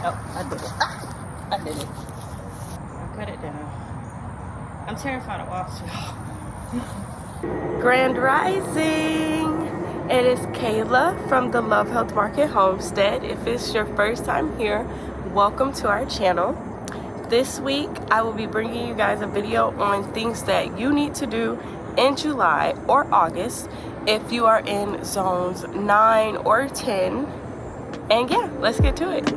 Oh, I did it. Ah, I did it. I cut it down. I'm terrified of wasps, y'all. Grand Rising! It is Kayla from the Love Health Market Homestead. If it's your first time here, welcome to our channel. This week, I will be bringing you guys a video on things that you need to do in July or August if you are in zones 9 or 10. And yeah, let's get to it.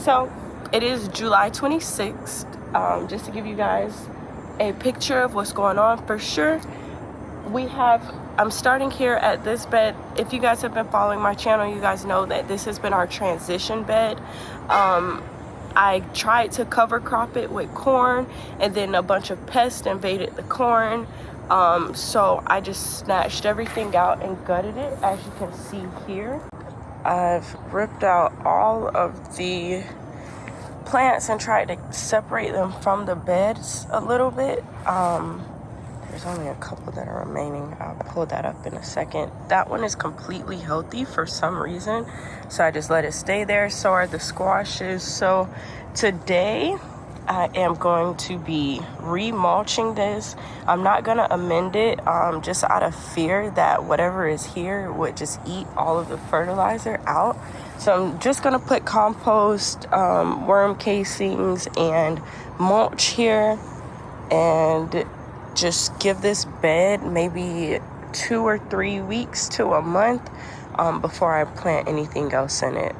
So it is July 26th. Just to give you guys a picture of what's going on for sure. I'm starting here at this bed. If you guys have been following my channel, you guys know that this has been our transition bed. I tried to cover crop it with corn, and then a bunch of pests invaded the corn. So I just snatched everything out and gutted it, as you can see here. I've ripped out all of the plants and tried to separate them from the beds a little bit. There's only a couple that are remaining. I'll pull that up in a second. That one is completely healthy for some reason, so I just let it stay there. So are the squashes. So today I am going to be re-mulching this. I'm not going to amend it just out of fear that whatever is here would just eat all of the fertilizer out. So I'm just going to put compost, worm casings, and mulch here, and just give this bed maybe 2 or 3 weeks to a month before I plant anything else in it.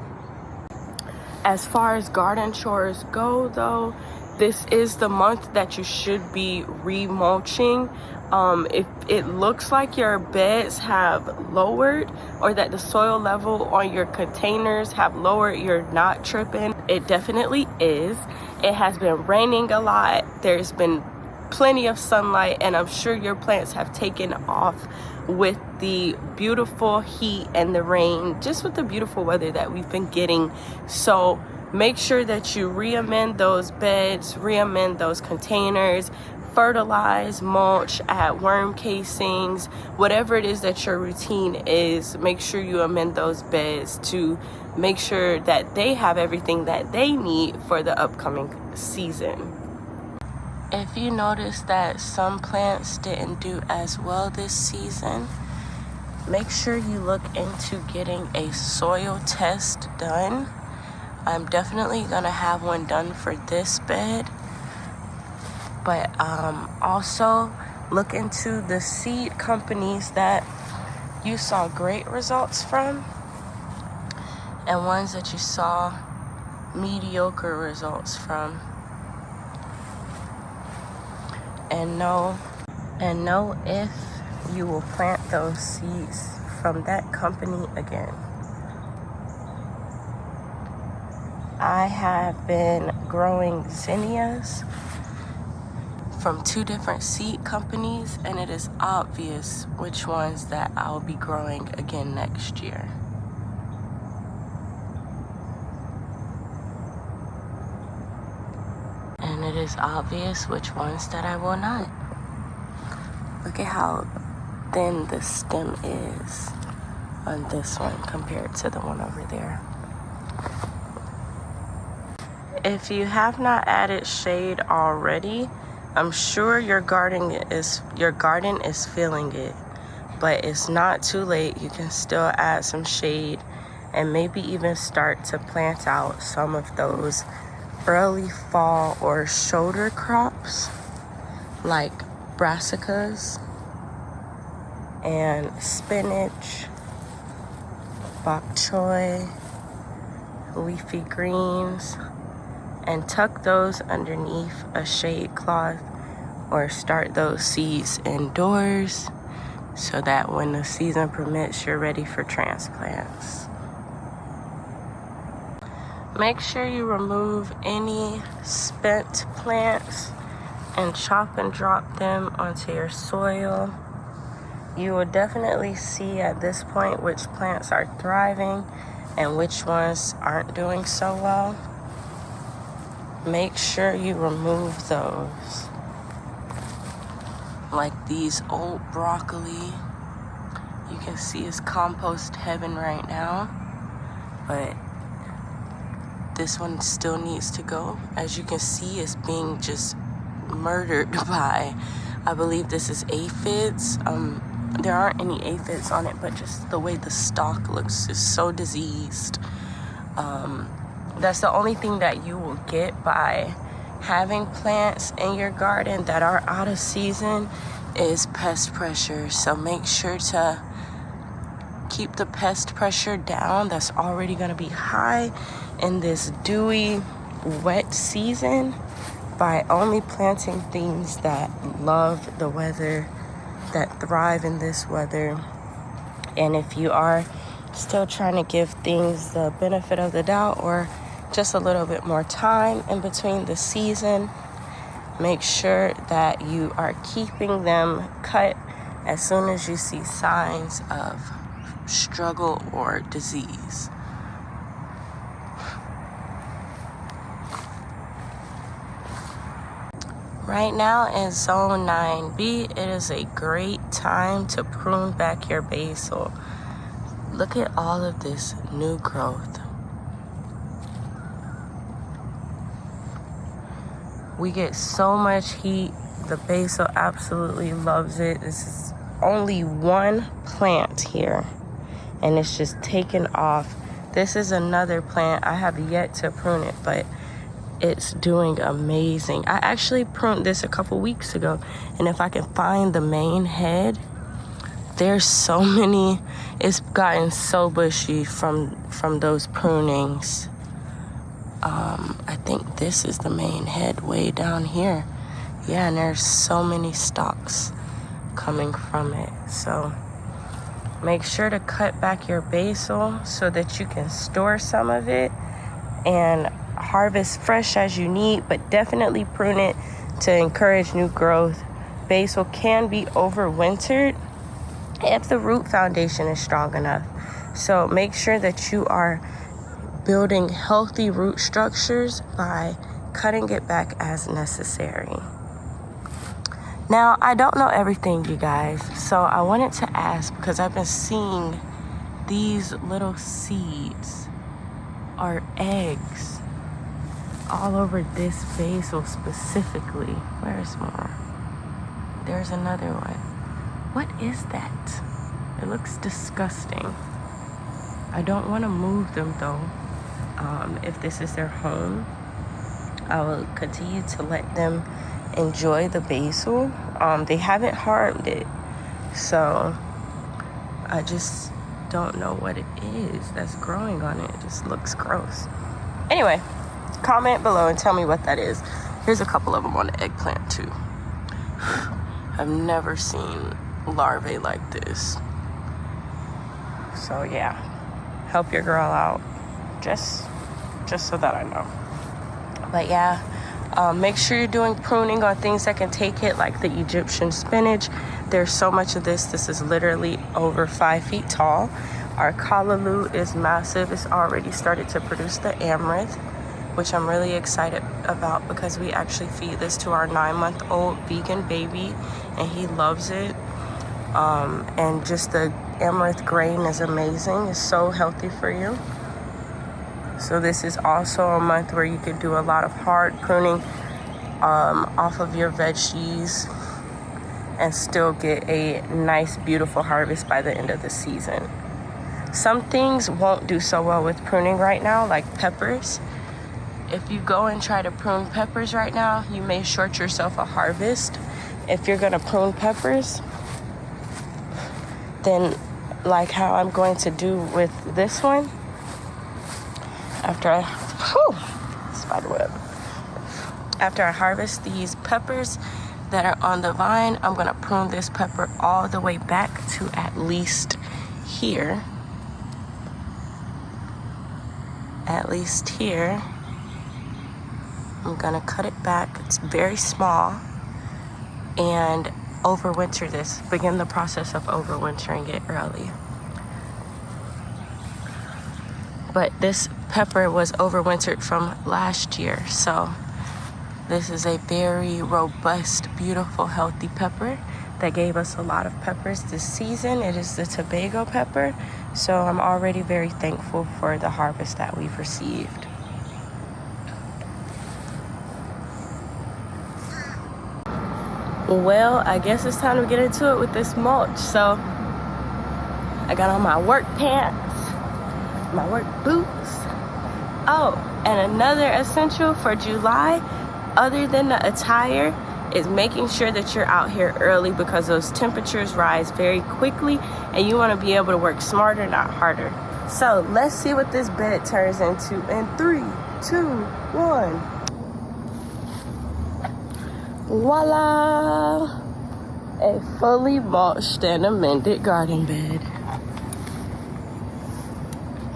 As far as garden chores go, though, this is the month that you should be re-mulching. If it looks like your beds have lowered or that the soil level on your containers have lowered, you're not tripping. It definitely is. It has been raining a lot. There's been plenty of sunlight, and I'm sure your plants have taken off with the beautiful heat and the rain, just with the beautiful weather that we've been getting. So make sure that you re-amend those beds, re-amend those containers, fertilize, mulch, add worm casings, whatever it is that your routine is. Make sure you amend those beds to make sure that they have everything that they need for the upcoming season. If you notice that some plants didn't do as well this season, make sure you look into getting a soil test done. I'm definitely gonna have one done for this bed, but also look into the seed companies that you saw great results from and ones that you saw mediocre results from. And know if you will plant those seeds from that company again. I have been growing zinnias from 2 different seed companies, and it is obvious which ones that I'll be growing again next year. And it is obvious which ones that I will not. Look at how thin the stem is on this one compared to the one over there. If you have not added shade already, I'm sure your garden is feeling it, but it's not too late. You can still add some shade and maybe even start to plant out some of those early fall or shoulder crops like brassicas and spinach, bok choy, leafy greens, and tuck those underneath a shade cloth or start those seeds indoors so that when the season permits, you're ready for transplants. Make sure you remove any spent plants and chop and drop them onto your soil. You will definitely see at this point which plants are thriving and which ones aren't doing so well. Make sure you remove those. Like these old broccoli, you can see it's compost heaven right now, but this one still needs to go. As you can see, it's being just murdered by, I believe this is aphids. There aren't any aphids on it, but just the way the stalk looks is so diseased. That's the only thing that you will get by having plants in your garden that are out of season is pest pressure. So make sure to keep the pest pressure down. That's already going to be high in this dewy, wet season by only planting things that love the weather, that thrive in this weather. And if you are still trying to give things the benefit of the doubt or just a little bit more time in between the season, make sure that you are keeping them cut as soon as you see signs of struggle or disease. Right now in zone 9B, it is a great time to prune back your basil. Look at all of this new growth. We get so much heat. The basil absolutely loves it. This is only one plant here, and it's just taken off. This is another plant. I have yet to prune it, but it's doing amazing. I actually pruned this a couple weeks ago, and if I can find the main head, there's so many. It's gotten so bushy from those prunings. I think this is the main head way down here. Yeah, and there's so many stalks coming from it. So make sure to cut back your basil so that you can store some of it and harvest fresh as you need, but definitely prune it to encourage new growth. Basil can be overwintered if the root foundation is strong enough. So make sure that you are building healthy root structures by cutting it back as necessary. Now, I don't know everything, you guys, so I wanted to ask, because I've been seeing these little seeds or eggs all over this basil specifically. Where's more? There's another one. What is that? It looks disgusting. I don't want to move them though. If this is their home, I will continue to let them enjoy the basil. They haven't harmed it, so I just don't know what it is that's growing on it. It just looks gross. Anyway, comment below and tell me what that is. Here's a couple of them on the eggplant too. I've never seen larvae like this. So yeah, help your girl out, just so that I know. But yeah, make sure you're doing pruning on things that can take it, like the Egyptian spinach. There's so much of this. This is literally over 5 feet tall. Our callaloo is massive. It's already started to produce the amaranth, which I'm really excited about because we actually feed this to our 9-month-old vegan baby and he loves it. And just the amaranth grain is amazing. It's so healthy for you. So this is also a month where you can do a lot of hard pruning off of your veggies and still get a nice, beautiful harvest by the end of the season. Some things won't do so well with pruning right now, like peppers. If you go and try to prune peppers right now, you may short yourself a harvest. If you're gonna prune peppers, then like how I'm going to do with this one, after I harvest these peppers, that are on the vine, I'm gonna prune this pepper all the way back to at least here. At least here. I'm gonna cut it back. It's very small. And overwinter this. Begin the process of overwintering it early. But this pepper was overwintered from last year, so this is a very robust, beautiful, healthy pepper that gave us a lot of peppers this season. It is the Tobago pepper, so I'm already very thankful for the harvest that we've received. Well, I guess it's time to get into it with this mulch. So I got on my work pants, my work boots. Oh, and another essential for July, other than the attire, is making sure that you're out here early because those temperatures rise very quickly and you want to be able to work smarter, not harder. So let's see what this bed turns into in 3, 2, 1. Voila! A fully mulched and amended garden bed.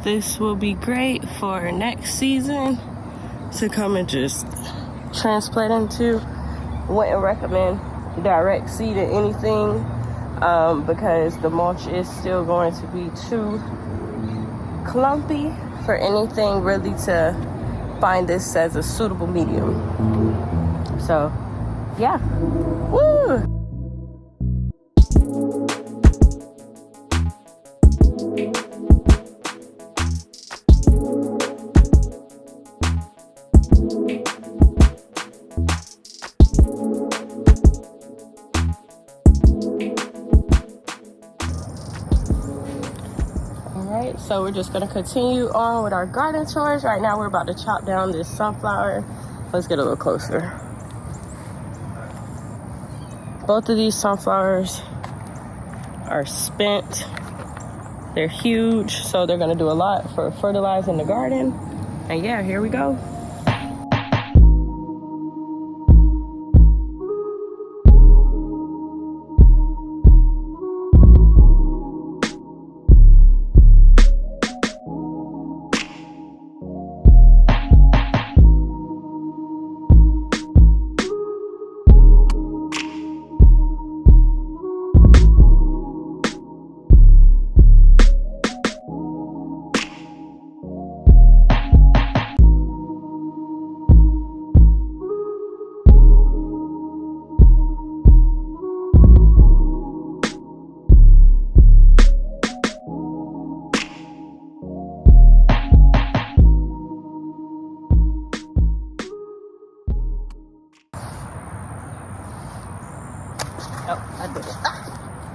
This will be great for next season to come and just transplant into. Wouldn't recommend direct seeding anything because the mulch is still going to be too clumpy for anything really to find this as a suitable medium. So yeah. Woo! Alright, so we're just gonna continue on with our garden chores. Right now we're about to chop down this sunflower. Let's get a little closer. Both of these sunflowers are spent. They're huge, so they're gonna do a lot for fertilizing the garden. And yeah, here we go. Oh, I did it.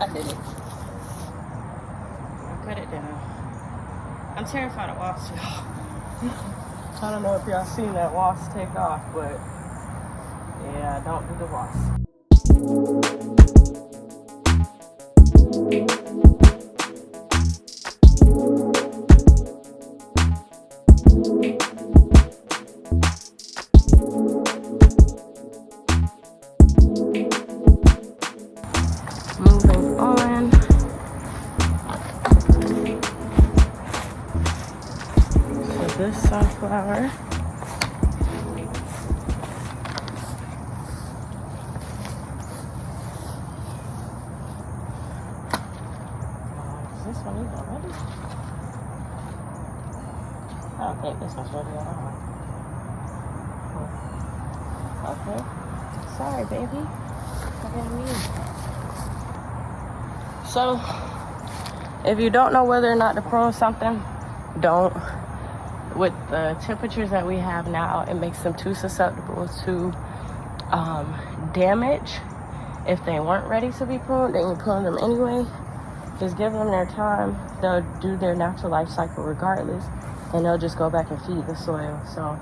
I did it. I cut it down. I'm terrified of wasps, y'all. I don't know if y'all seen that wasp take off, but yeah, don't do the wasp. Moving on. So this sunflower. Is this one even ready? I don't think this one's ready at all. Okay. Sorry, baby. I didn't mean. So, if you don't know whether or not to prune something, don't. With the temperatures that we have now, it makes them too susceptible to damage. If they weren't ready to be pruned, then you prune them anyway. Just give them their time. They'll do their natural life cycle regardless, and they'll just go back and feed the soil. So,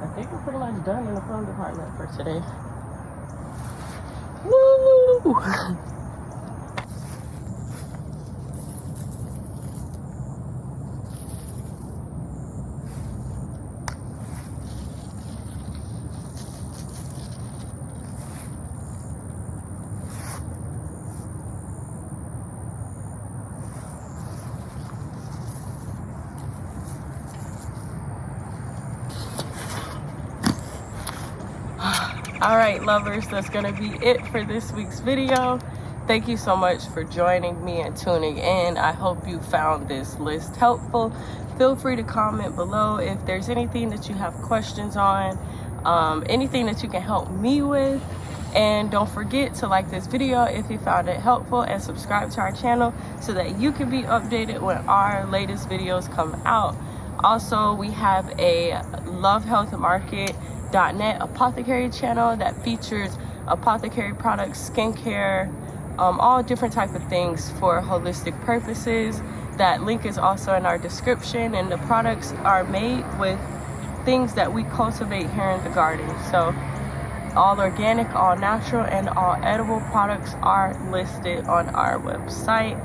I think we're pretty much done in the prune department for today. Woo! All right, lovers, that's gonna be it for this week's video. Thank you so much for joining me and tuning in. I hope you found this list helpful. Feel free to comment below if there's anything that you have questions on, anything that you can help me with. And don't forget to like this video if you found it helpful, and subscribe to our channel so that you can be updated when our latest videos come out. Also, we have a lovehealthmarket.net apothecary channel that features apothecary products, skincare, all different type of things for holistic purposes. That link is also in our description, and the products are made with things that we cultivate here in the garden. So all organic, all natural, and all edible products are listed on our website.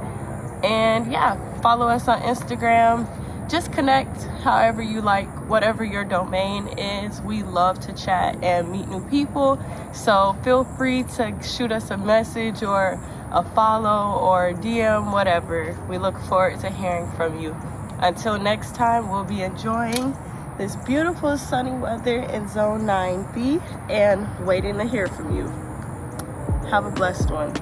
And yeah, follow us on Instagram. Just connect however you like, whatever your domain is. We love to chat and meet new people. So feel free to shoot us a message or a follow or DM, whatever. We look forward to hearing from you. Until next time, we'll be enjoying this beautiful sunny weather in Zone 9B and waiting to hear from you. Have a blessed one.